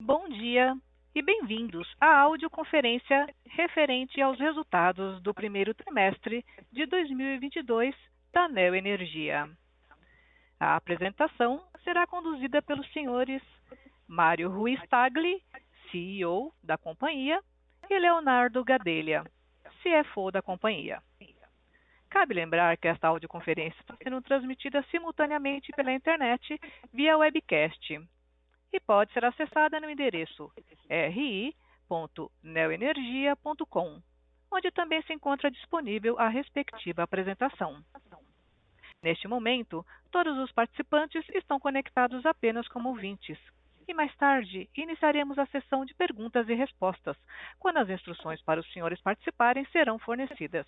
Bom dia e bem-vindos à audioconferência referente aos resultados do primeiro trimestre de 2022 da Neo Energia. A apresentação será conduzida pelos senhores Mário Ruiz Tagli, CEO da companhia, e Leonardo Gadelha, CFO da companhia. Cabe lembrar que esta audioconferência está sendo transmitida simultaneamente pela internet via webcast e pode ser acessada no endereço ri.neoenergia.com, onde também se encontra disponível a respectiva apresentação. Neste momento, todos os participantes estão conectados apenas como ouvintes. E mais tarde, iniciaremos a sessão de perguntas e respostas, quando as instruções para os senhores participarem serão fornecidas.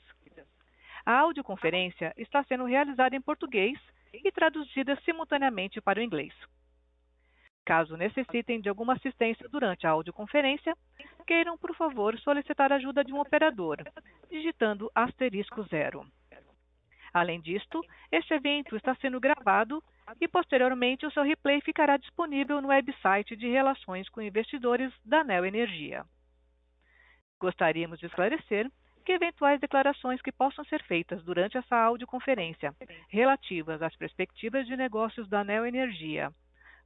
A audioconferência está sendo realizada em português e traduzida simultaneamente para o inglês. Caso necessitem de alguma assistência durante a audioconferência, queiram, por favor, solicitar a ajuda de um operador, digitando *0. Além disto, este evento está sendo gravado e, posteriormente, o seu replay ficará disponível no website de Relações com Investidores da Neo Energia. Gostaríamos de esclarecer que eventuais declarações que possam ser feitas durante essa audioconferência relativas às perspectivas de negócios da Neo Energia,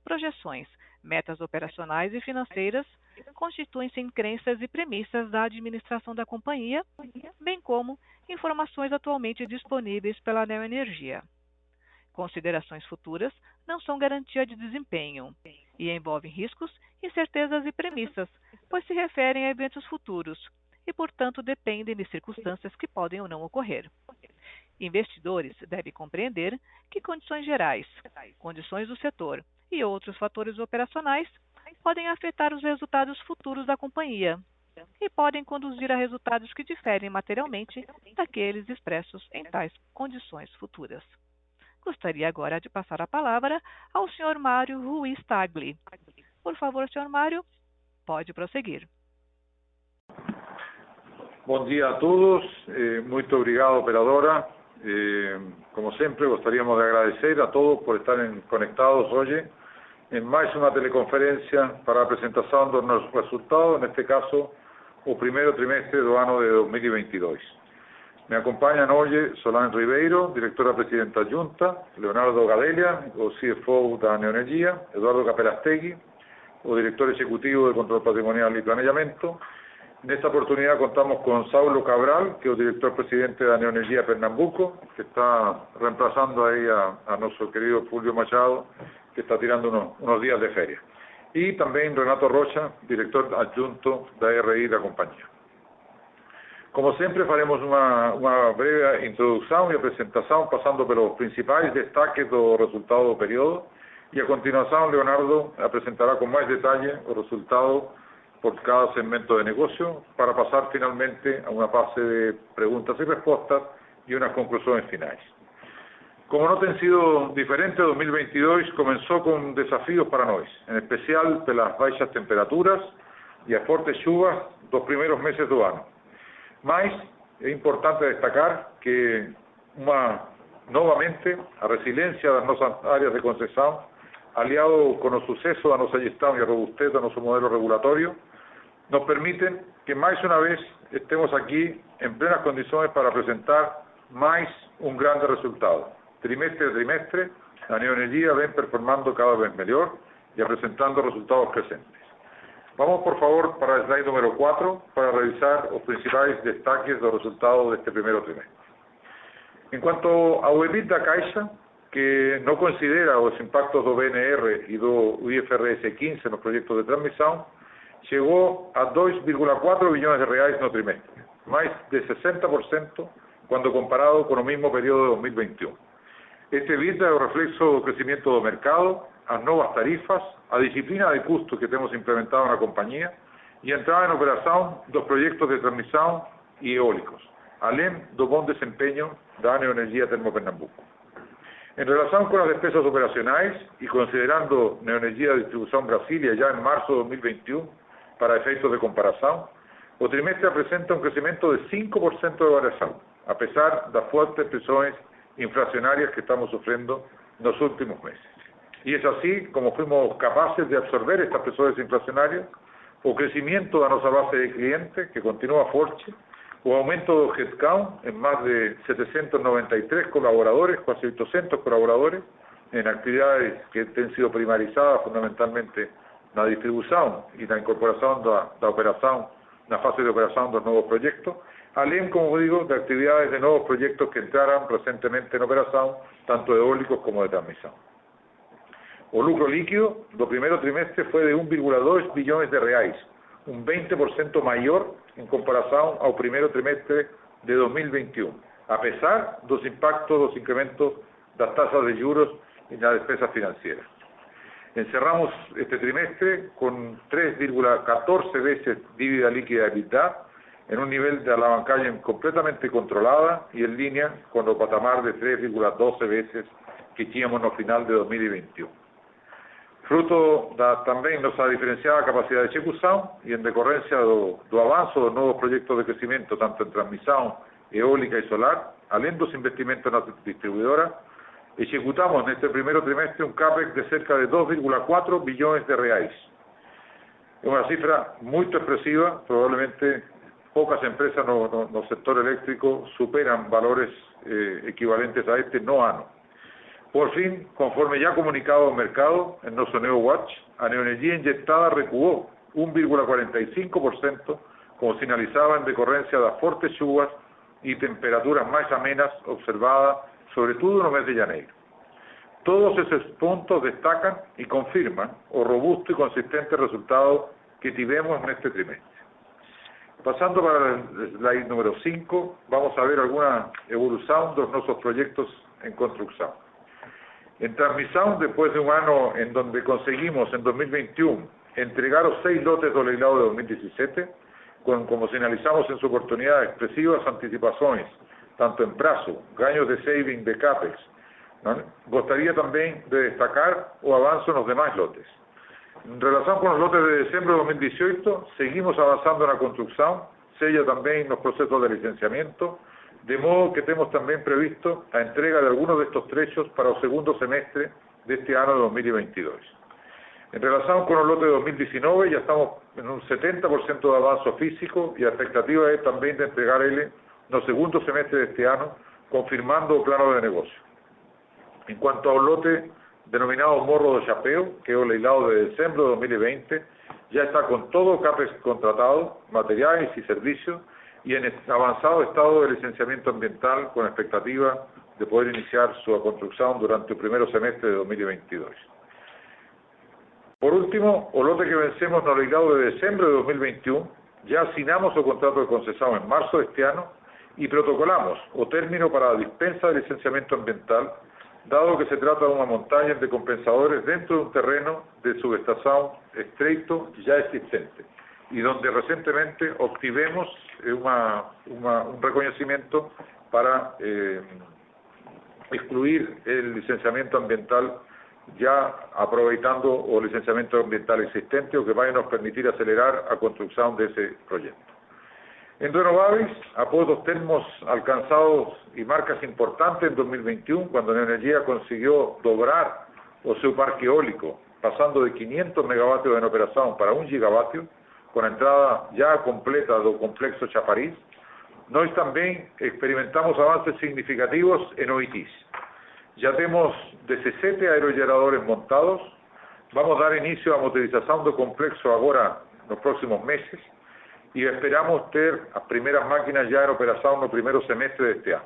projeções, metas operacionais e financeiras, constituem-se em crenças e premissas da administração da companhia, bem como informações atualmente disponíveis pela Neo Energia. Considerações futuras não são garantia de desempenho e envolvem riscos, incertezas e premissas, pois se referem a eventos futuros e, portanto, dependem de circunstâncias que podem ou não ocorrer. Investidores devem compreender que condições gerais, condições do setor e outros fatores operacionais podem afetar os resultados futuros da companhia e podem conduzir a resultados que diferem materialmente daqueles expressos em tais condições futuras. Gostaria agora de passar a palavra ao Sr. Mário Ruiz Tagli. Por favor, Sr. Mário, pode prosseguir. Bom dia a todos, muito obrigado, operadora. Como sempre, gostaríamos de agradecer a todos por estarem conectados hoje em mais uma teleconferência para a apresentação dos nossos resultados, neste caso, o primeiro trimestre do ano de 2022. Me acompanham hoje Solange Ribeiro, diretora-presidenta adjunta, Leonardo Gadelha, o CFO da Neo Energia, Eduardo Capelastegui, o diretor executivo de Control Patrimonial e Planejamento. Nesta oportunidade contamos com Saulo Cabral, que é o diretor-presidente da Neo Energia Pernambuco, que está reemplazando aí a nosso querido Fulvio Machado, que está tirando unos días de férias. E também Renato Rocha, diretor adjunto da RI da companhia. Como sempre, faremos uma breve introdução e apresentação, passando pelos principais destaques do resultado do período, e a continuação, Leonardo apresentará com mais detalhe o resultado por cada segmento de negocio, para pasar finalmente a una fase de preguntas y respuestas y unas conclusiones finales. Como no tem sido diferente, 2022 comenzó con desafíos para nós, en especial pelas baixas temperaturas y as fortes chuvas dos primeros meses do ano. Mas é importante destacar que, novamente, a resiliência das nossas áreas de concessão, aliado con o suceso da nossa gestão e a robustez do nosso modelo regulatorio, nos permiten que mais uma vez estemos aqui em plenas condições para apresentar mais um grande resultado. Trimestre a trimestre, a Neo Energia vem performando cada vez melhor e apresentando resultados crescentes. Vamos, por favor, para o slide número 4 para revisar os principais destaques do resultado deste primeiro trimestre. En cuanto ao EBIT da Caixa, que não considera os impactos do BNR e do IFRS 15 nos projetos de transmissão, chegou a 2,4 bilhões de reais no trimestre, mais de 60% quando comparado com o mesmo período de 2021. Este EBITDA é o reflexo do crescimento do mercado, as novas tarifas, a disciplina de custos que temos implementado na companhia e a entrada em operação dos projetos de transmissão e eólicos, além do bom desempenho da Neo Energia Termopernambuco. Em relação com as despesas operacionais e considerando Neo Energia Distribuição Brasília já em março de 2021, para efeitos de comparação, o trimestre apresenta um crescimento de 5% de variação, apesar das fortes pressões inflacionárias que estamos sofrendo nos últimos meses. Y es así como fuimos capaces de absorber estas presiones inflacionarias, o crecimiento da nossa base de clientes, que continúa forte, o aumento do headcount en más de 793 colaboradores, casi 800 colaboradores, en actividades que han sido primarizadas fundamentalmente na distribuição e na incorporação da operação, na fase de operação dos novos projetos, além, como digo, de actividades de novos projetos que entraram recentemente en operação, tanto eólicos como de transmisión. O lucro líquido do primeiro trimestre foi de 1,2 bilhões de reais, un 20% mayor en comparación ao primeiro trimestre de 2021, a pesar dos impactos dos incrementos das tasas de juros y la despesa financiera. Encerramos este trimestre con 3,14 veces dívida líquida EBITDA, en un nivel de alavancaje completamente controlada y en línea con el patamar de 3,12 veces que teníamos no final de 2021. Fruto da também nossa diferenciada capacidade de execução e em decorrência do avanço dos novos projetos de crescimento, tanto em transmissão, eólica e solar, além dos investimentos na distribuidora, executamos neste primeiro trimestre um CAPEX de cerca de 2,4 bilhões de reais. É uma cifra muito expressiva, provavelmente poucas empresas no sector eléctrico superan valores equivalentes a este no ano. Por fin, conforme ya comunicado al mercado en nuestro NeoWatch, a Neoenergia inyectada recuó 1,45%, como señalizaba en decorrencia de las fuertes chuvas y temperaturas más amenas observadas, sobre todo en el mes de janeiro. Todos esos puntos destacan y confirman el robusto y consistente resultado que tuvimos en este trimestre. Pasando para el slide número 5, vamos a ver alguna evolución de nuestros proyectos en construcción. En transmisión, después de un año en donde conseguimos en 2021 entregar los 6 lotes do leilado de 2017, como señalizamos en su oportunidad, expresivas anticipaciones, tanto en plazo, gaños de saving de CAPEX, ¿no? Gustaría también de destacar o avance en los demás lotes. En relación con los lotes de diciembre de 2018, seguimos avanzando en la construcción, sella también en los procesos de licenciamiento, de modo que tenemos también previsto la entrega de algunos de estos trechos para el segundo semestre de este año de 2022. En relación con el lote de 2019, ya estamos en un 70% de avance físico y la expectativa es también de entregar él en el segundo semestre de este año, confirmando el plano de negocio. En cuanto al lote denominado Morro do Chapéu, que es el leilado de diciembre de 2020, ya está con todo CAPEX contratado, materiales y servicios, y en avanzado estado de licenciamiento ambiental con expectativa de poder iniciar su construcción durante el primer semestre de 2022. Por último, el lote que vencemos en el leilado de diciembre de 2021, ya asignamos el contrato de concesión en marzo de este año y protocolamos o término para la dispensa de licenciamiento ambiental, dado que se trata de una montaña de compensadores dentro de un terreno de subestación estreito ya existente, y donde recientemente obtuvimos un reconocimiento para excluir el licenciamiento ambiental, ya aprovechando el licenciamiento ambiental existente, o que va a nos permitir acelerar la construcción de ese proyecto. En renovables, após los termos alcanzados y marcas importantes en 2021, cuando Neoenergia consiguió doblar su parque eólico, pasando de 500 megavatios en operación para 1 gigavatio, con la entrada ya completa del complexo Chafariz, nosotros también experimentamos avances significativos en OITs. Ya tenemos 17 aerogeneradores montados, vamos a dar inicio a motorización del complexo ahora en los próximos meses, y esperamos tener las primeras máquinas ya en operación en el primer semestre de este año,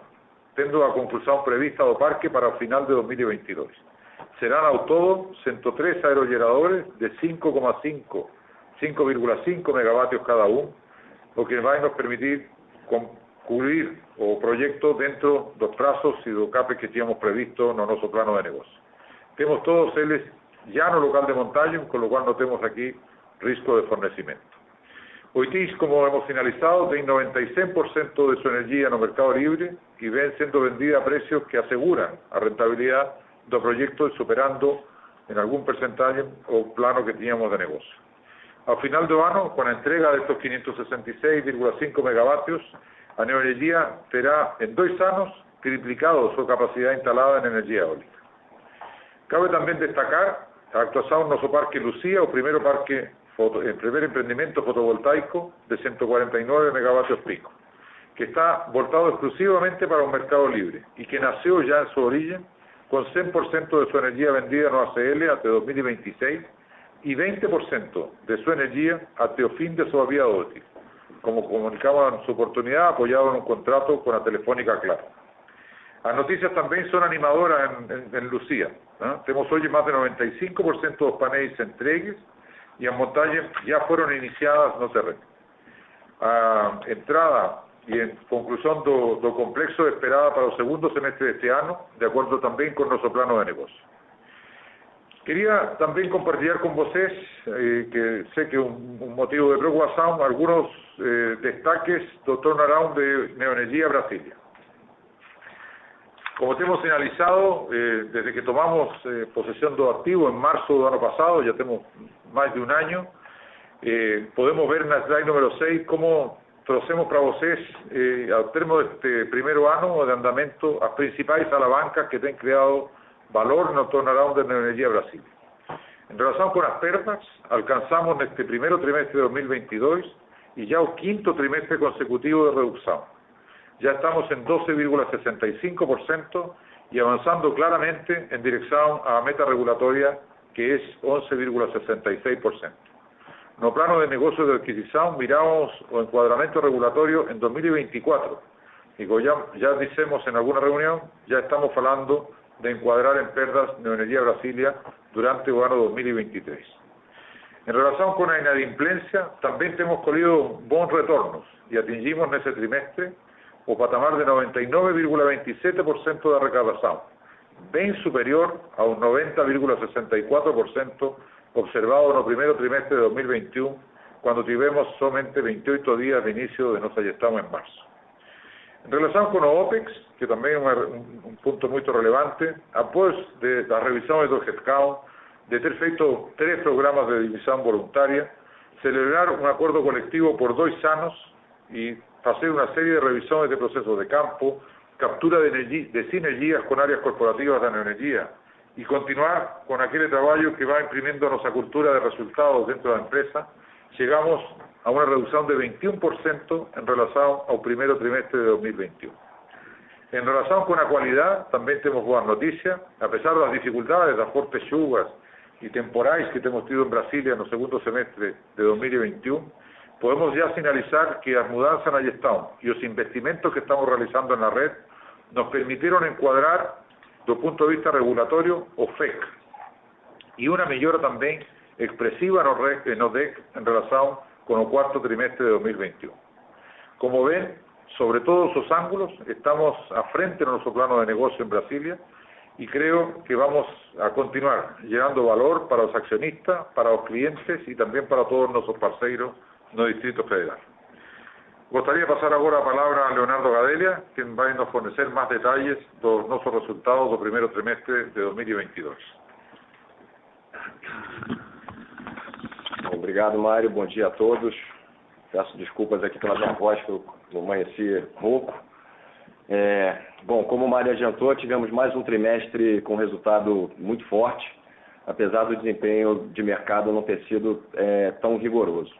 teniendo la conclusión prevista del parque para el final de 2022. Serán al todo 103 aerogeneradores de 5,5 megavatios cada uno, lo que va a nos permitir concluir o proyecto dentro de los plazos y de los CAPEX que teníamos previsto en nuestro plano de negocio. Tenemos todos ellos ya en el local de montaje, con lo cual no tenemos aquí riesgo de fornecimiento. OITs, como hemos finalizado, tienen 96% de su energía en el mercado libre y ven siendo vendida a precios que aseguran la rentabilidad del proyecto, superando en algún porcentaje o plano que teníamos de negocio. Al final del año, con la entrega de estos 566,5 megavatios, a Neoenergia tendrá en 2 años triplicado su capacidad instalada en energía eólica. Cabe también destacar a actuación en nuestro Parque Lucía, o primer emprendimiento fotovoltaico de 149 megavatios pico, que está voltado exclusivamente para un mercado libre y que nació ya en su origen con 100% de su energía vendida en OACL hasta 2026 y 20% de su energía hasta el fin de su vida útil, como comunicamos en su oportunidad, apoyado en un contrato con la Telefónica Claro. Las noticias también son animadoras en Lucía. Tenemos hoy más de 95% de los paneles entregues y en montañas ya fueron iniciadas no terreno. A entrada y en conclusión do complexo esperada para el segundo semestre de este año, de acuerdo también con nuestro plano de negocio. Quería también compartir con ustedes, que sé que un motivo de preocupación, algunos destaques del turnaround de Neoenergia Brasilia. Como te hemos señalizado, desde que tomamos posesión de activo en marzo del año pasado, ya tenemos más de un año, podemos ver en la slide número 6 cómo trouxemos para ustedes, al término de este primer año de andamento, las principales alavancas que han creado valor en el turnaround de Neoenergia Brasil. En relación con las pérdidas, alcanzamos en este primer trimestre de 2022 y ya el quinto trimestre consecutivo de reducción. Ya estamos en 12,65% y avanzando claramente en dirección a la meta regulatoria, que es 11,66%. No plano de negocio de adquisición, miramos el encuadramiento regulatorio en 2024. Y como ya decimos en alguna reunión, ya estamos hablando de encuadrar en perdas Neoenergia Brasilia durante el año 2023. En relación con la inadimplencia, también hemos colhido buenos retornos y atingimos en ese trimestre o patamar de 99,27% de recaudación, bien superior a un 90,64% observado en el primer trimestre de 2021, cuando tuvimos solamente 28 días de inicio de nuestra gestión en marzo. En relación con los OPEX, que también es un punto muy relevante, después de la revisión del headcount, de haber feito 3 programas de división voluntaria, celebrar un acuerdo colectivo por 2 años y hacer una serie de revisiones de procesos de campo, captura de sinergias con áreas corporativas de Neoenergia y continuar con aquel trabajo que va imprimiendo nuestra cultura de resultados dentro de la empresa, llegamos a una reducción de 21% en relación al primer trimestre de 2021. En relación con la calidad, también tenemos buenas noticias. A pesar de las dificultades, las fuertes lluvias y temporales que hemos tenido en Brasilia en el segundo semestre de 2021, podemos ya finalizar que las mudanzas en la gestión y los investimentos que estamos realizando en la red nos permitieron encuadrar, desde el punto de vista regulatorio, o FEC, y una mejora también expresiva en los DEC en relación con el cuarto trimestre de 2021. Como ven, sobre todos esos ángulos, estamos a frente de nuestro plano de negocio en Brasilia y creo que vamos a continuar generando valor para los accionistas, para los clientes y también para todos nuestros parceiros no Distrito Federal. Gostaria de pasar ahora la palabra a Leonardo Gadelha, quien va a nos fornecer más detalles de nuestros resultados del primer trimestre de 2022. Obrigado, Mário. Bom dia a todos. Peço desculpas aqui pela minha voz, que eu amanheci rouco. Bom, como o Mário adiantou, tivemos mais um trimestre com resultado muito forte, apesar do desempenho de mercado não ter sido tão rigoroso,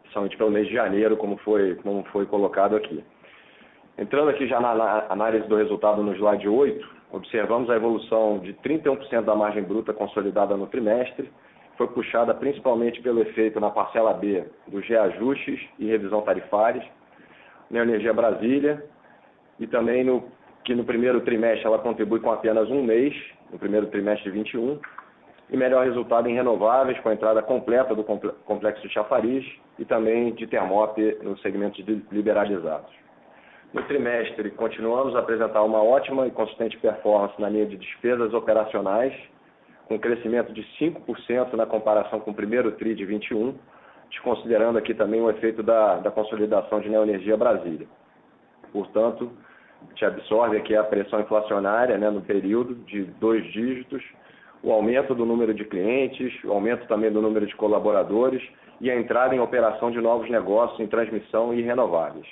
principalmente pelo mês de janeiro, como foi colocado aqui. Entrando aqui já na análise do resultado no slide 8, observamos a evolução de 31% da margem bruta consolidada no trimestre, foi puxada principalmente pelo efeito na parcela B dos reajustes e revisão tarifárias, Neoenergia Brasília, e também que no primeiro trimestre ela contribui com apenas um mês, no primeiro trimestre de 21, e melhor resultado em renováveis, com a entrada completa do complexo de Chafariz e também de Termop nos segmentos liberalizados. No trimestre, continuamos a apresentar uma ótima e consistente performance na linha de despesas operacionais, com crescimento de 5% na comparação com o primeiro TRI de 21, desconsiderando aqui também o efeito da consolidação de Neoenergia Brasília. Portanto, te absorve aqui a pressão inflacionária, no período de 2 dígitos, o aumento do número de clientes, o aumento também do número de colaboradores e a entrada em operação de novos negócios em transmissão e renováveis.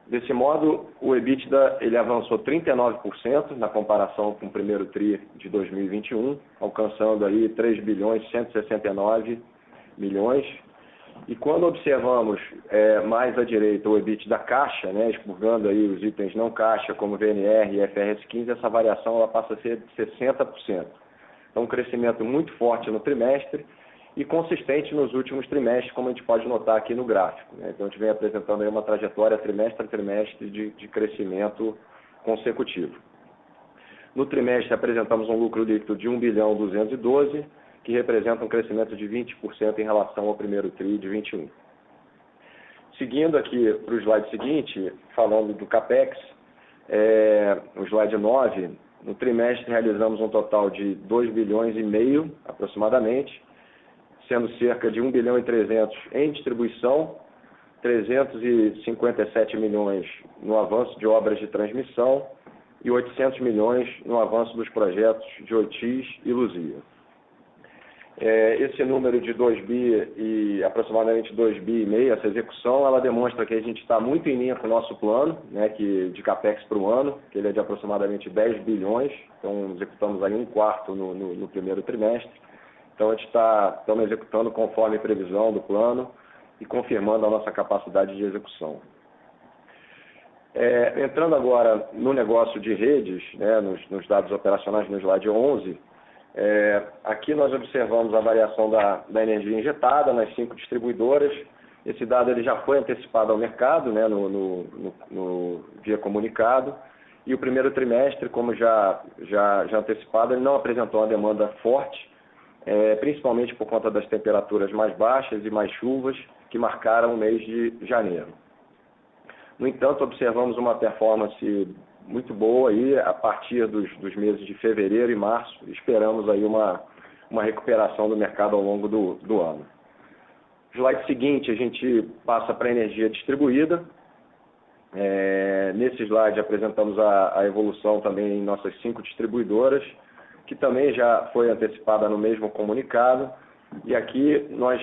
Desse modo, o EBITDA ele avançou 39% na comparação com o primeiro TRI de 2021, alcançando aí 3 bilhões 169 milhões. E quando observamos mais à direita o EBITDA da caixa, né, expurgando aí os itens não caixa como VNR e IFRS 15, essa variação ela passa a ser de 60%. Então, um crescimento muito forte no trimestre e consistente nos últimos trimestres, como a gente pode notar aqui no gráfico, né? Então, a gente vem apresentando aí uma trajetória trimestre a trimestre de crescimento consecutivo. No trimestre, apresentamos um lucro líquido de 1 bilhão 212, que representa um crescimento de 20% em relação ao primeiro TRI de 21. Seguindo aqui para o slide seguinte, falando do CAPEX, o slide 9, no trimestre realizamos um total de 2 bilhões e meio, aproximadamente, sendo cerca de 1 bilhão e 300 em distribuição, 357 milhões no avanço de obras de transmissão e 800 milhões no avanço dos projetos de Oitis e Luzia. Esse número de 2 bi e aproximadamente 2 bi e meio, essa execução, ela demonstra que a gente está muito em linha com o nosso plano, né, de CAPEX para o ano, que ele é de aproximadamente 10 bilhões, então executamos aí 1/4 no primeiro trimestre. Então a gente estamos executando conforme a previsão do plano e confirmando a nossa capacidade de execução. Entrando agora no negócio de redes, né, nos dados operacionais no slide 11, aqui nós observamos a variação da energia injetada nas 5 distribuidoras. Esse dado ele já foi antecipado ao mercado, né, no via comunicado. E o primeiro trimestre, como já antecipado, ele não apresentou uma demanda forte, principalmente por conta das temperaturas mais baixas e mais chuvas que marcaram o mês de janeiro. No entanto, observamos uma performance muito boa aí a partir dos meses de fevereiro e março. Esperamos aí uma recuperação do mercado ao longo do ano. No slide seguinte, a gente passa para a energia distribuída. Nesse slide apresentamos a evolução também em nossas 5 distribuidoras, que também já foi antecipada no mesmo comunicado. E aqui nós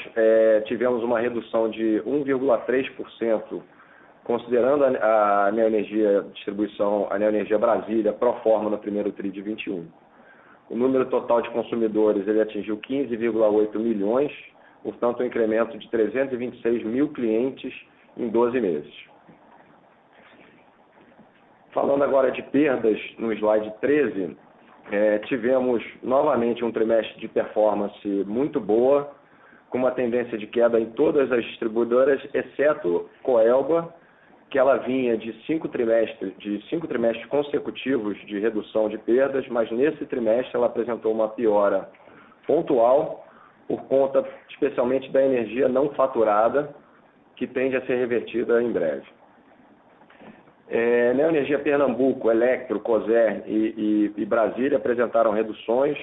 tivemos uma redução de 1,3%, considerando a Neoenergia Distribuição, a Neoenergia Brasília, pro forma no primeiro TRI de 21. O número total de consumidores ele atingiu 15,8 milhões, portanto um incremento de 326 mil clientes em 12 meses. Falando agora de perdas, no slide 13, tivemos novamente um trimestre de performance muito boa, com uma tendência de queda em todas as distribuidoras, exceto Coelba, que ela vinha de 5 trimestres consecutivos de redução de perdas, mas nesse trimestre ela apresentou uma piora pontual, por conta especialmente da energia não faturada, que tende a ser revertida em breve. Neoenergia Pernambuco, Electro, Coser e Brasília apresentaram reduções,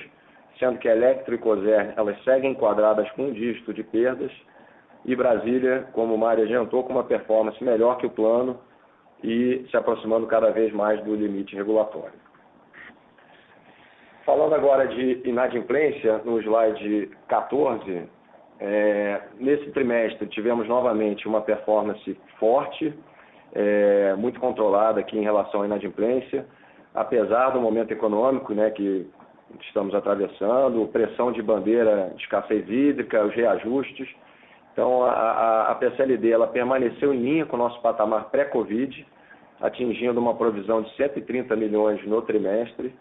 sendo que Electro e Coser elas seguem enquadradas com um dígito de perdas, e Brasília, como o Mário adiantou, com uma performance melhor que o plano e se aproximando cada vez mais do limite regulatório. Falando agora de inadimplência, no slide 14, nesse trimestre tivemos novamente uma performance forte, muito controlada aqui em relação à inadimplência, apesar do momento econômico, né, que estamos atravessando, pressão de bandeira de escassez hídrica, os reajustes. Então, a PCLD ela permaneceu em linha com o nosso patamar pré-Covid, atingindo uma provisão de 130 milhões no trimestre.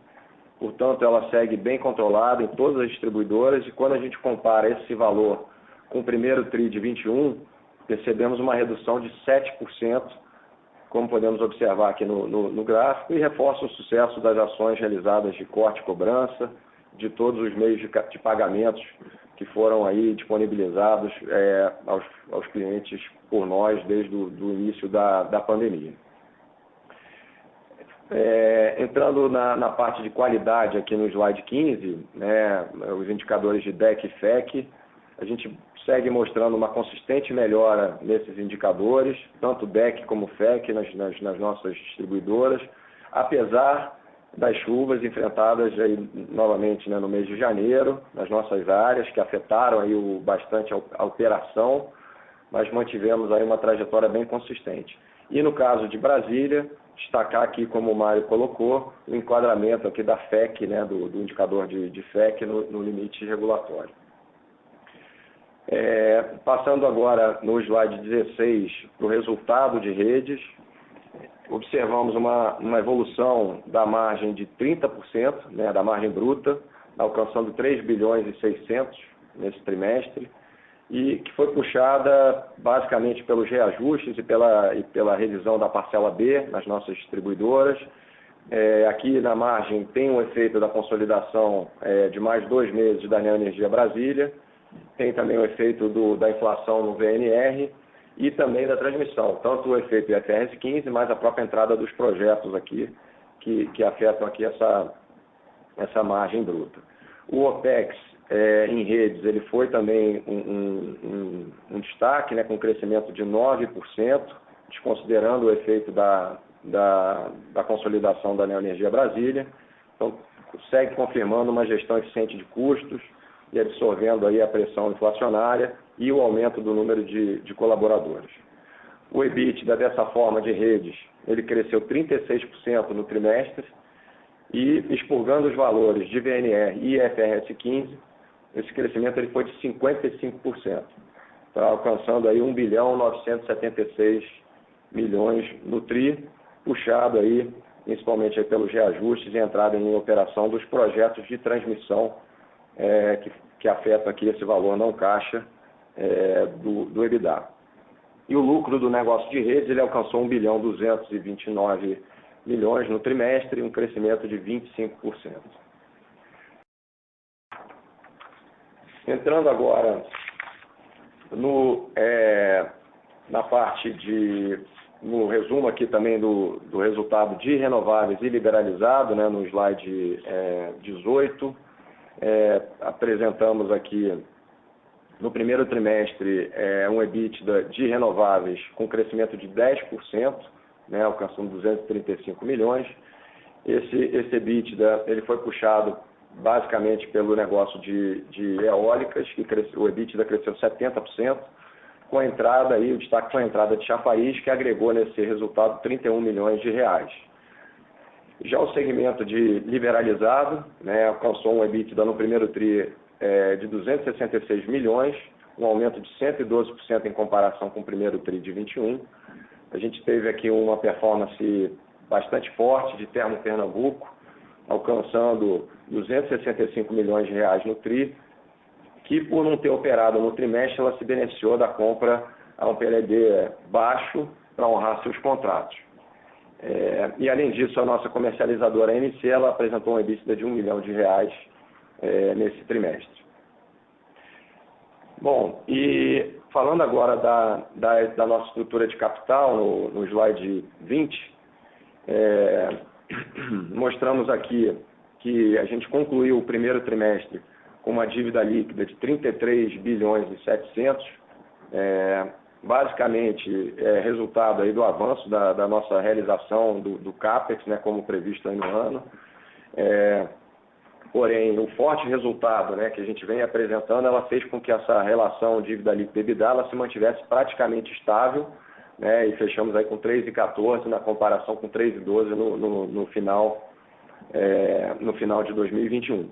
Portanto, ela segue bem controlada em todas as distribuidoras, e quando a gente compara esse valor com o primeiro TRI de 21, percebemos uma redução de 7%, como podemos observar aqui no gráfico, e reforça o sucesso das ações realizadas de corte e cobrança, de todos os meios de pagamentos que foram aí disponibilizados aos clientes por nós desde o início da pandemia. Entrando na parte de qualidade aqui no slide 15, né, os indicadores de DEC e FEC, a gente segue mostrando uma consistente melhora nesses indicadores, tanto DEC como FEC nas nossas distribuidoras, apesar das chuvas enfrentadas aí, novamente, né, no mês de janeiro, nas nossas áreas, que afetaram aí bastante a operação, mas mantivemos aí uma trajetória bem consistente. E no caso de Brasília, destacar aqui, como o Mário colocou, o enquadramento aqui da FEC, né, do indicador de FEC no limite regulatório. Passando agora no slide 16 para o resultado de redes, observamos uma evolução da margem de 30%, né, da margem bruta, alcançando 3 bilhões e 600 nesse trimestre, e que foi puxada basicamente pelos reajustes e pela revisão da parcela B nas nossas distribuidoras. Aqui na margem tem um efeito da consolidação de mais 2 meses da Neoenergia Brasília, tem também o efeito da inflação no VNR e também da transmissão, tanto o efeito IFRS 15, mais a própria entrada dos projetos aqui, que afetam aqui essa margem bruta. O OPEX em redes, ele foi também um destaque, né, com crescimento de 9%, desconsiderando o efeito da consolidação da Neoenergia Brasília. Então, segue confirmando uma gestão eficiente de custos e absorvendo aí a pressão inflacionária e o aumento do número de colaboradores. O EBITDA, dessa forma, de redes, ele cresceu 36% no trimestre e, expurgando os valores de VNR e IFRS 15, esse crescimento ele foi de 55%, alcançando aí 1 bilhão 976 milhões no TRI, puxado aí principalmente aí pelos reajustes e entrada em operação dos projetos de transmissão que afetam aqui esse valor não caixa do EBITDA. E o lucro do negócio de redes ele alcançou 1 bilhão 229 milhões no trimestre, um crescimento de 25%. Entrando agora na parte no resumo aqui também do resultado de renováveis e liberalizado, né, no slide 18, apresentamos aqui no primeiro trimestre um EBITDA de renováveis com crescimento de 10%, né, alcançando 235 milhões. Esse EBITDA ele foi puxado basicamente pelo negócio de eólicas, que o EBITDA cresceu 70%, com a entrada aí, o destaque foi a entrada de Chafariz, que agregou nesse resultado 31 milhões de reais. Já o segmento de liberalizado, né, alcançou um EBITDA no primeiro TRI de 266 milhões, um aumento de 112% em comparação com o primeiro TRI de 21. A gente teve aqui uma performance bastante forte de Termo Pernambuco, alcançando 265 milhões de reais no TRI, que por não ter operado no trimestre, ela se beneficiou da compra a um PLD baixo para honrar seus contratos. E além disso, a nossa comercializadora MC, ela apresentou um EBITDA de 1 milhão de reais nesse trimestre. Bom, e falando agora da nossa estrutura de capital, no slide 20, mostramos aqui que a gente concluiu o primeiro trimestre com uma dívida líquida de 33 bilhões e 700, basicamente resultado aí do avanço da nossa realização do CAPEX, né, como previsto aí no ano. Porém, o forte resultado, né, que a gente vem apresentando, ela fez com que essa relação dívida líquida e EBITDA ela se mantivesse praticamente estável, né, e fechamos aí com 3,14 na comparação com 3,12 no final de 2021.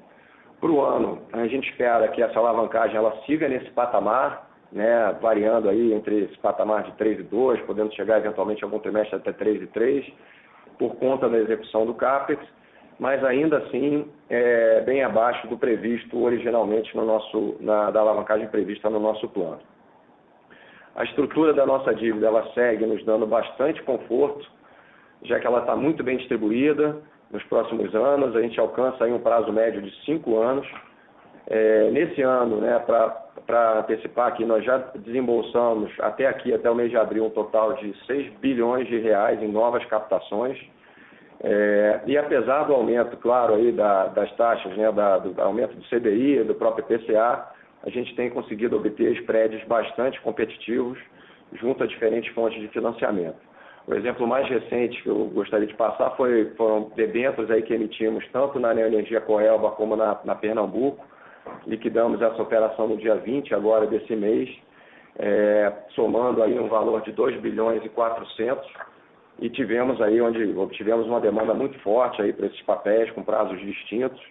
Para o ano, a gente espera que essa alavancagem ela siga nesse patamar, né, variando aí entre esse patamar de 3,2, podendo chegar eventualmente algum trimestre até 3,3, por conta da execução do CAPEX, mas ainda assim bem abaixo do previsto originalmente da alavancagem prevista no nosso plano. A estrutura da nossa dívida ela segue nos dando bastante conforto, já que ela está muito bem distribuída. Nos próximos anos, a gente alcança aí um prazo médio de 5 anos. Nesse ano, né, para antecipar aqui, nós já desembolsamos até o mês de abril um total de 6 bilhões de reais em novas captações. E apesar do aumento, claro, aí das taxas, né, do aumento do CDI e do próprio IPCA, a gente tem conseguido obter spreads bastante competitivos junto a diferentes fontes de financiamento. O exemplo mais recente que eu gostaria de passar foram debêntures aí que emitimos tanto na Neoenergia Coelba como na Pernambuco. Liquidamos essa operação no dia 20 agora desse mês somando aí um valor de 2 bilhões e 400, e tivemos aí onde obtivemos uma demanda muito forte aí para esses papéis com prazos distintos,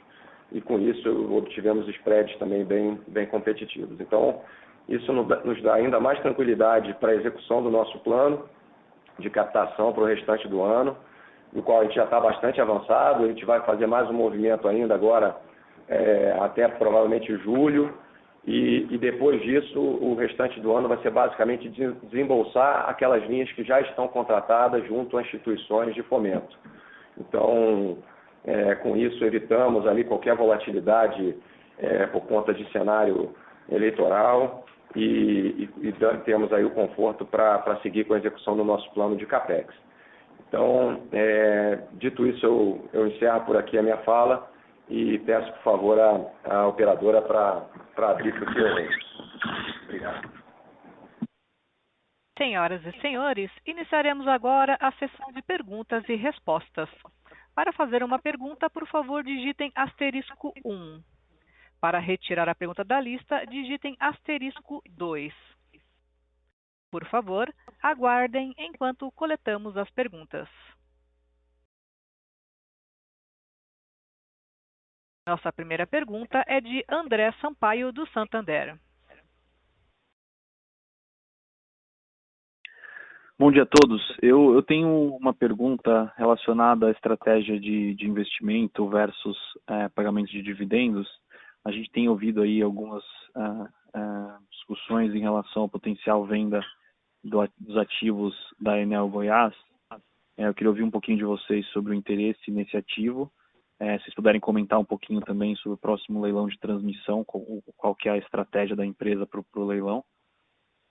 e com isso obtivemos spreads também bem competitivos. Então, isso nos dá ainda mais tranquilidade para a execução do nosso plano de captação para o restante do ano, no qual a gente já está bastante avançado. A gente vai fazer mais um movimento ainda agora, até provavelmente julho, e depois disso o restante do ano vai ser basicamente desembolsar aquelas linhas que já estão contratadas junto a instituições de fomento. Então, com isso evitamos ali qualquer volatilidade por conta de cenário eleitoral, e temos aí o conforto para seguir com a execução do nosso plano de CAPEX. Então, dito isso, eu encerro por aqui a minha fala e peço, por favor, a operadora para abrir para o Q&A. Obrigado. Senhoras e senhores, iniciaremos agora a sessão de perguntas e respostas. Para fazer uma pergunta, por favor, digitem *1. Para retirar a pergunta da lista, digitem *2. Por favor, aguardem enquanto coletamos as perguntas. Nossa primeira pergunta é de André Sampaio, do Santander. Bom dia a todos. Eu tenho uma pergunta relacionada à estratégia de investimento versus pagamento de dividendos. A gente tem ouvido aí algumas discussões em relação à potencial venda dos ativos da Enel Goiás. Eu queria ouvir um pouquinho de vocês sobre o interesse nesse ativo. Se vocês puderem comentar um pouquinho também sobre o próximo leilão de transmissão, qual que é a estratégia da empresa para o leilão,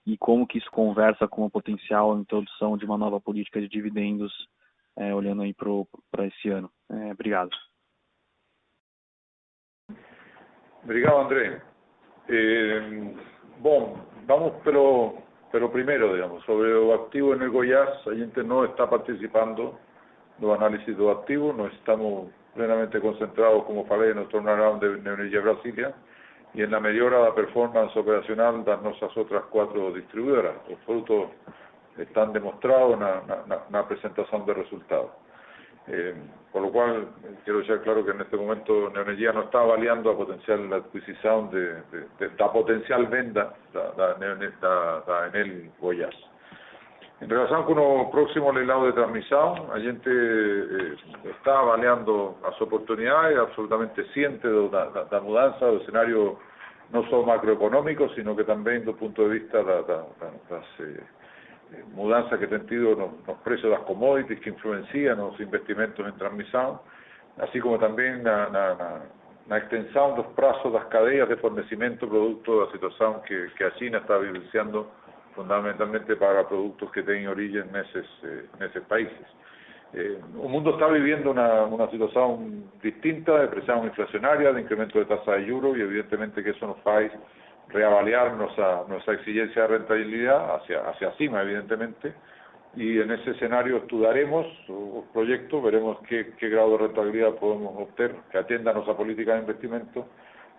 e como que isso conversa com a potencial introdução de uma nova política de dividendos, olhando aí para esse ano. Obrigado. Obrigado, André. Bom, vamos pelo primero, digamos, sobre o activo en el Goiás. A gente no está participando do análisis do activo, no estamos plenamente concentrados, como falei, en el turnaround de Neoenergia Brasília y en la mejora de la performance operacional de nuestras otras 4 distribuidoras. Los frutos están demostrados en la presentación de resultados. Por lo cual, quiero dejar claro que en este momento Neoenergia no está avaliando a potencial adquisición de potencial venda da Enel Goiás. En relación con el próximo leilão de transmisión, a gente está avaliando las oportunidades, absolutamente ciente de la mudanza del escenario no solo macroeconómico, sino que también desde el punto de vista de las mudanzas que han tenido los precios de las commodities que influencian los investimentos en transmisión, así como también la extensión de los plazos de las cadenas de fornecimiento producto de la situación que a China está vivenciando fundamentalmente para productos que tienen origen en esos países. El mundo está viviendo una situación distinta de presión inflacionaria, de incremento de tasa de juros, y evidentemente que eso nos hace reavaliar nuestra exigencia de rentabilidad hacia cima, evidentemente, y en ese escenario estudiaremos los proyectos, veremos qué grado de rentabilidad podemos obtener que atienda a nuestra política de investimento,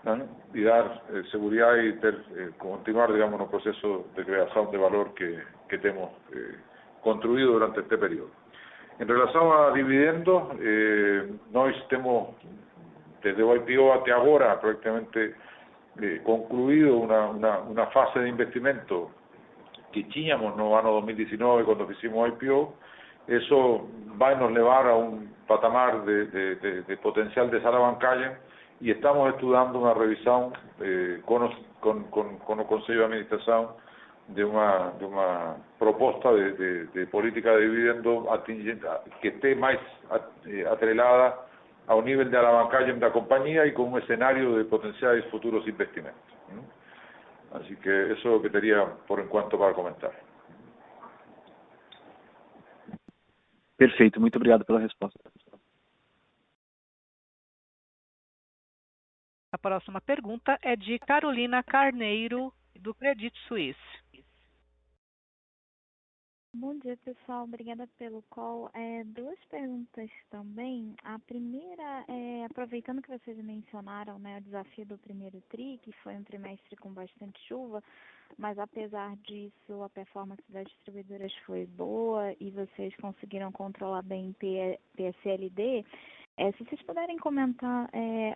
¿no? Y dar seguridad y continuar, digamos, el proceso de creación de valor que hemos construido durante este periodo. En relación a dividendos, nós temos, desde o IPO hasta ahora, prácticamente concluido una fase de investimento que teníamos no ano 2019 cuando hicimos IPO. Eso va a nos llevar a un patamar de potencial desalavancaje, y estamos estudiando una revisión con el Consejo de Administración de una propuesta de política de dividendo que esté más atrelada a un nivel de alavancaje de la compañía y con un escenario de potenciales futuros investimentos. Así que eso es lo que tenía por en cuanto para comentar. Perfeito, muito obrigado pela resposta. A próxima pergunta é de Carolina Carneiro, do Credit Suisse. Bom dia, pessoal. Obrigada pelo call. Duas perguntas também. A primeira é, aproveitando que vocês mencionaram, né, o desafio do primeiro TRI, que foi um trimestre com bastante chuva, mas apesar disso, a performance das distribuidoras foi boa e vocês conseguiram controlar bem PSLD. Se vocês puderem comentar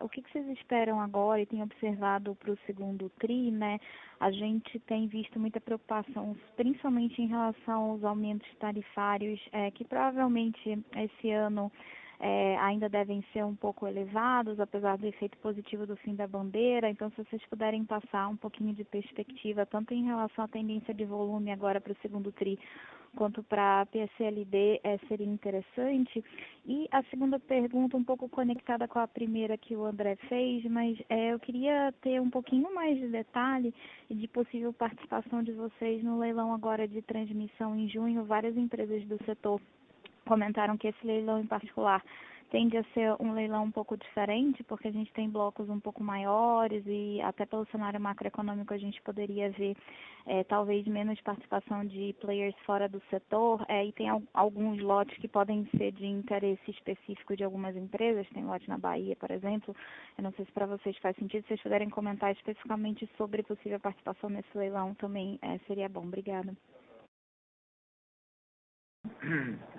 o que vocês esperam agora e têm observado para o segundo TRI, né? A gente tem visto muita preocupação, principalmente em relação aos aumentos tarifários, que provavelmente esse ano ainda devem ser um pouco elevados, apesar do efeito positivo do fim da bandeira. Então, se vocês puderem passar um pouquinho de perspectiva, tanto em relação à tendência de volume agora para o segundo TRI, quanto para a PSLD, seria interessante. E a segunda pergunta, um pouco conectada com a primeira que o André fez, mas eu queria ter um pouquinho mais de detalhe de possível participação de vocês no leilão agora de transmissão em junho. Várias empresas do setor comentaram que esse leilão em particular tende a ser um leilão um pouco diferente, porque a gente tem blocos um pouco maiores e até pelo cenário macroeconômico a gente poderia ver talvez menos participação de players fora do setor, e tem alguns lotes que podem ser de interesse específico de algumas empresas, tem lote na Bahia, por exemplo. Eu não sei se para vocês faz sentido, se vocês puderem comentar especificamente sobre possível participação nesse leilão também seria bom. Obrigada.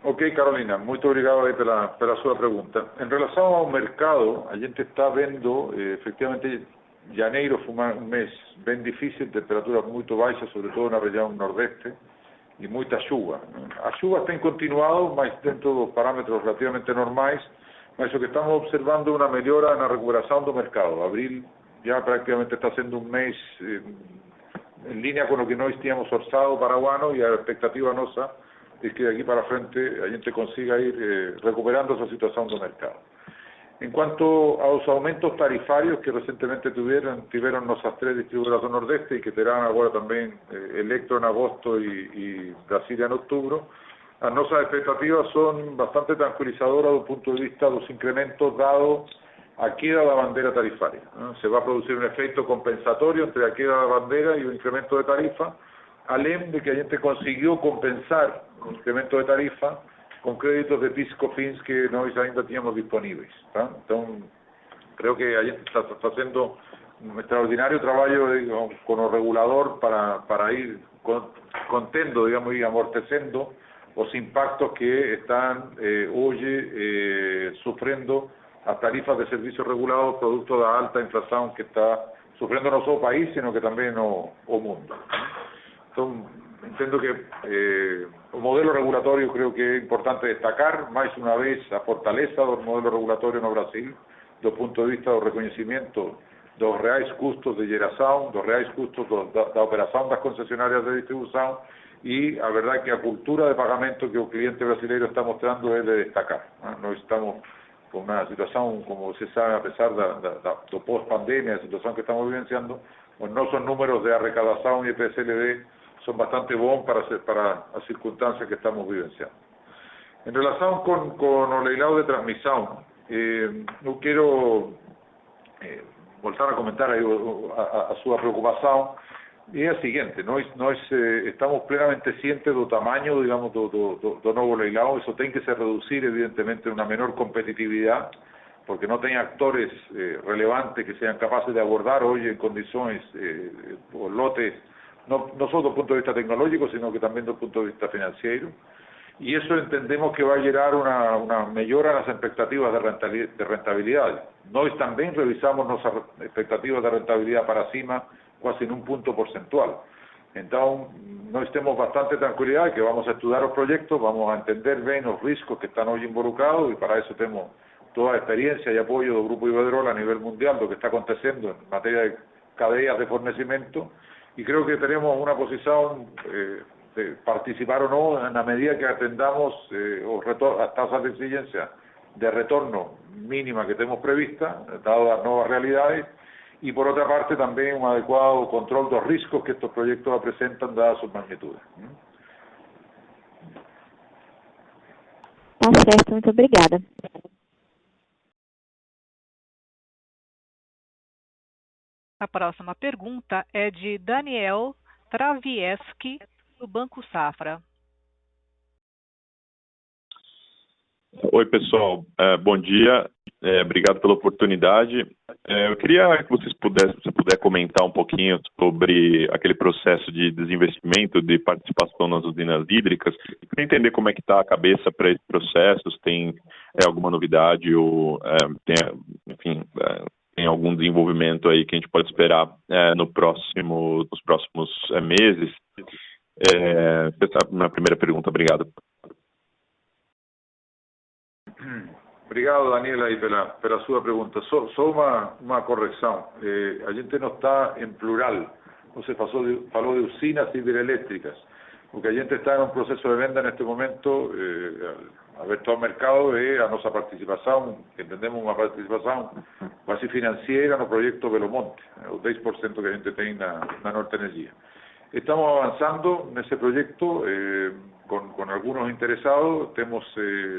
Ok, Carolina, muito obrigado aí pela sua pergunta. Em relação ao mercado, a gente está vendo, efectivamente, janeiro foi um mês bem difícil, temperaturas muito baixas, sobretudo na região nordeste, e muita chuva. As chuvas têm continuado, mas dentro de parâmetros relativamente normais, mas o que estamos observando é uma melhora na recuperação do mercado. Abril já praticamente está sendo um mês em linha com o que nós tínhamos orçado para o ano, e a expectativa nossa es que de aquí para frente a gente consiga ir recuperando esa situación del mercado. En cuanto a los aumentos tarifarios que recientemente tuvieron nuestras tres distribuidoras del Nordeste y que tendrán ahora también Electro en agosto y Brasilia en octubre, las nuestras expectativas son bastante tranquilizadoras desde el punto de vista de los incrementos dados a queda de la bandera tarifaria, ¿no? Se va a producir un efecto compensatorio entre la queda de la bandera y un incremento de tarifa, além de que a gente consiguió compensar el incremento de tarifa con créditos de PIS/COFINS que nós ainda teníamos disponibles, ¿tá? Entonces, creo que a gente está haciendo un extraordinario trabajo, digamos, con el regulador para ir contendo, digamos, y amorteciendo los impactos que están hoy sufriendo las tarifas de servicios regulados producto de la alta inflación que está sufriendo no solo el país, sino que también el mundo. Entonces, entiendo que el modelo regulatorio creo que es importante destacar, más una vez, a fortaleza del modelo regulatorio en Brasil, desde el punto de vista del reconocimiento de los reales costos de geración, de los reales costos de la operación de las concesionarias de distribución, y la verdad que la cultura de pagamento que el cliente brasileño está mostrando es de destacar, ¿no? No estamos con una situación, como se sabe, a pesar de post-pandemia, la situación que estamos vivenciando, pues no son números de arrecadación y PSLD, son bastante buenos para las circunstancias que estamos vivenciando. En relación con el leilado de transmisión, no quiero voltar a comentar a su preocupación, y es la siguiente, nós estamos plenamente cientes del tamaño, digamos, do nuevo leilado. Eso tiene que se reducir, evidentemente, una menor competitividad, porque no tiene actores relevantes que sean capaces de abordar hoy en condiciones o lotes, no solo desde el punto de vista tecnológico, sino que también desde el punto de vista financiero. Y eso entendemos que va a generar una mejora en las expectativas de rentabilidad. Nosotros también revisamos nuestras expectativas de rentabilidad para cima, casi en un punto porcentual. Entonces, nosotros tenemos bastante tranquilidad de que vamos a estudiar los proyectos, vamos a entender bien los riesgos que están hoy involucrados, y para eso tenemos toda la experiencia y apoyo del Grupo Iberdrola a nivel mundial, lo que está aconteciendo en materia de cadenas de fornecimiento, y creo que tenemos una posición de participar o no en la medida que atendamos las tasas de exigencia de retorno mínima que tenemos prevista, dadas las nuevas realidades, y por otra parte también un adecuado control de los riesgos que estos proyectos presentan dadas sus magnitudes. Tá certo, muito obrigada. A próxima pergunta é de Daniel Travieski, do Banco Safra. Oi, pessoal. Bom dia. Obrigado pela oportunidade. Eu queria que você puder comentar um pouquinho sobre aquele processo de desinvestimento, de participação nas usinas hídricas. Queria entender como é que está a cabeça para esse processo, se tem alguma novidade ou tem algum desenvolvimento aí que a gente pode esperar nos próximos meses. Essa é a minha primeira pergunta. Obrigado. Obrigado, Daniel, aí pela sua pergunta. Só uma correção. A gente não está em plural. Você falou de usinas hidrelétricas. O que a gente está em um processo de venda neste momento, aberto ao mercado, é a nossa participação, que entendemos uma participação quase financeira no projeto Belo Monte, o 10% que a gente tem na Norte Energia. Estamos avanzando nesse projeto com algunos interesados. Temos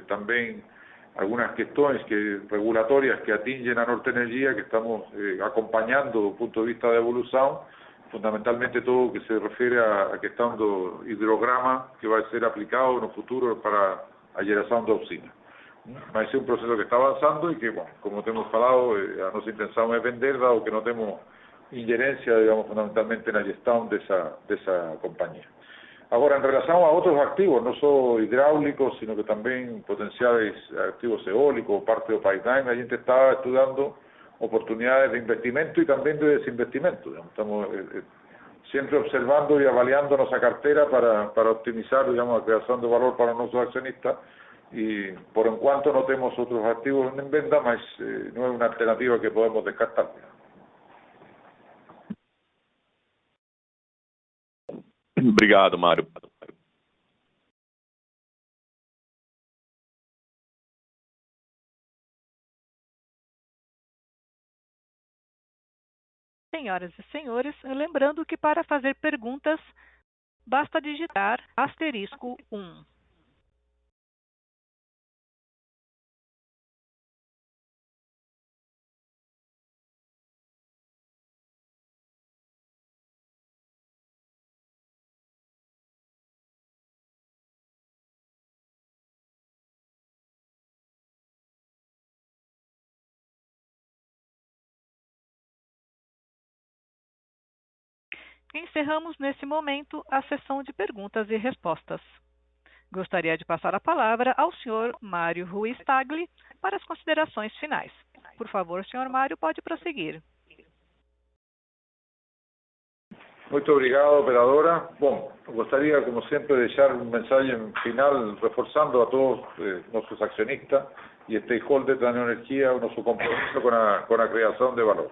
também algunas cuestiones regulatorias que atingen a Norte Energia, que estamos acompañando desde el punto de vista de evolución, fundamentalmente todo lo que se refiere a cuestión do hidrograma que va a ser aplicado en el futuro para a geração de usina. Mas é un proceso que está avanzando y que, bueno, como hemos falado, a nossa intenção é vender, dado que no tenemos injerencia, digamos, fundamentalmente en la gestión de esa compañía. Ahora, en relación a otros activos, no solo hidráulicos, sino que también potenciales activos eólicos, parte del pipeline, la gente está estudiando oportunidades de investimento y también de desinvestimento. Estamos siempre observando y avaliando nuestra cartera para optimizar, digamos, la creación de valor para nuestros accionistas, y por en cuanto no tenemos otros activos en venta, mas no es una alternativa que podemos descartar. Obrigado, Mário. Senhoras e senhores, lembrando que para fazer perguntas, basta digitar *1. Encerramos nesse momento a sessão de perguntas e respostas. Gostaria de passar a palavra ao senhor Mário Ruiz Tagle para as considerações finais. Por favor, senhor Mário, pode prosseguir. Muito obrigado, operadora. Bom, gostaria, como sempre, de deixar um mensagem final reforçando a todos nossos acionistas e stakeholders da Neoenergia o nosso compromisso com a criação de valor.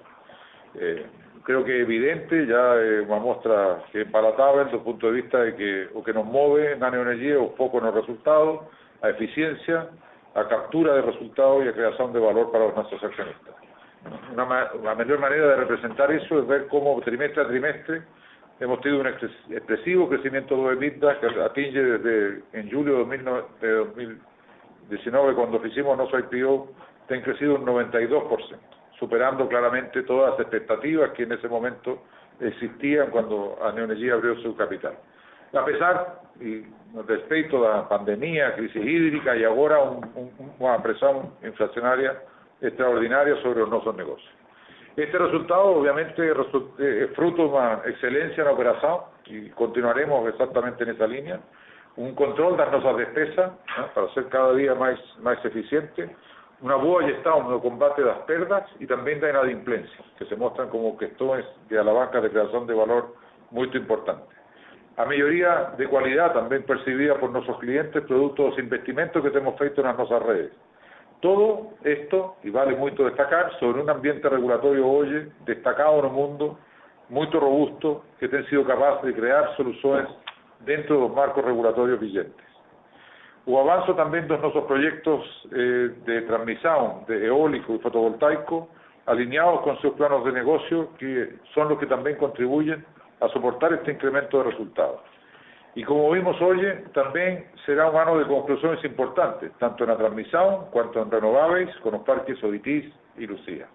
Creo que es evidente, ya una muestra que es palatable desde el punto de vista de que lo que nos mueve en la Neoenergia es un poco en los resultados, a eficiencia, a captura de resultados y a creación de valor para nuestros accionistas. La mejor manera de representar eso es ver cómo trimestre a trimestre hemos tenido un expresivo crecimiento de EBITDA que atinge desde en julio de 2019, cuando hicimos nuestro IPO, han crecido un 92%. Superando claramente todas las expectativas que en ese momento existían cuando a Neoenergia abrió su capital. A pesar, y respecto a la pandemia, crisis hídrica y ahora una presión inflacionaria extraordinaria sobre nuestros negocios. Este resultado obviamente es fruto de una excelencia en la operación y continuaremos exactamente en esa línea. Un control de nuestras despesas, ¿no?, para ser cada día más eficiente. Una boa gestión no combate las perdas y también da inadimplencia, que se muestran como cuestiones de alabanca de creación de valor muy importantes. A mayoría de calidad también percibida por nuestros clientes producto de los investimentos que hemos hecho en nuestras redes. Todo esto, y vale mucho destacar, sobre un ambiente regulatorio hoy destacado en el mundo, muy robusto, que ha sido capaz de crear soluciones dentro de los marcos regulatorios vigentes. O avanzo también de nuestros proyectos de transmisión de eólico y fotovoltaico, alineados con sus planos de negocio, que son los que también contribuyen a soportar este incremento de resultados. Y como vimos hoy, también será un año de conclusiones importantes, tanto en la transmisión cuanto en renovables, con los parques Oitis y Lucía.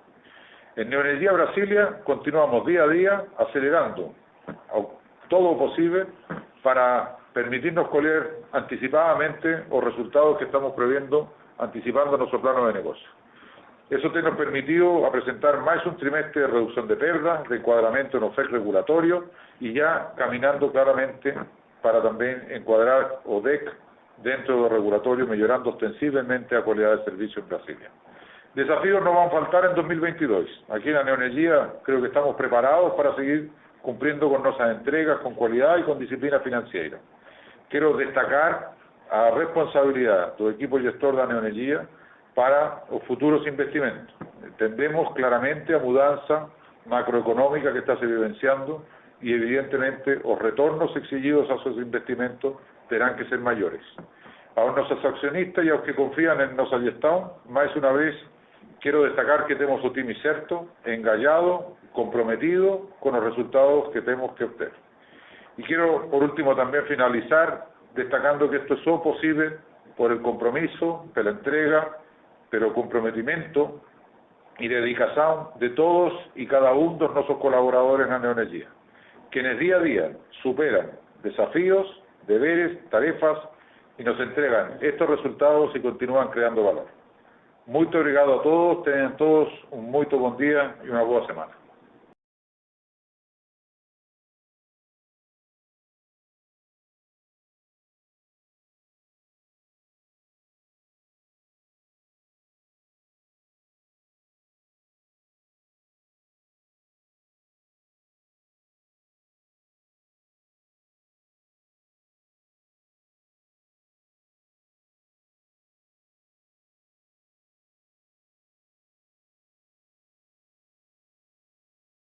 En Neoenergia Brasilia continuamos día a día acelerando todo lo posible para permitirnos colher anticipadamente los resultados que estamos previendo anticipando nuestro plano de negocio. Eso nos permitió presentar más un trimestre de reducción de perdas, de encuadramiento en OFEC regulatorio y ya caminando claramente para también encuadrar ODEC dentro del regulatorio, mejorando ostensiblemente la calidad de servicio en Brasilia. Desafíos no van a faltar en 2022. Aquí en la Neoenergía creo que estamos preparados para seguir cumpliendo con nuestras entregas, con calidad y con disciplina financiera. Quiero destacar a responsabilidad del equipo gestor de la Neoenergía para los futuros investimentos. Entendemos claramente a mudanza macroeconómica que está se vivenciando y evidentemente los retornos exigidos a esos investimentos tendrán que ser mayores. A nuestros accionistas y a los que confían en nuestra gestión, más una vez quiero destacar que tenemos un team cierto, engallado, comprometido con los resultados que tenemos que obtener. Y quiero por último también finalizar destacando que esto es solo posible por el compromiso, por la entrega, pero el comprometimiento y dedicación de todos y cada uno de nuestros colaboradores en la Neoenergía, quienes día a día superan desafíos, deberes, tarefas y nos entregan estos resultados y continúan creando valor. Muito obrigado a todos, tengan todos un muy buen día y una buena semana.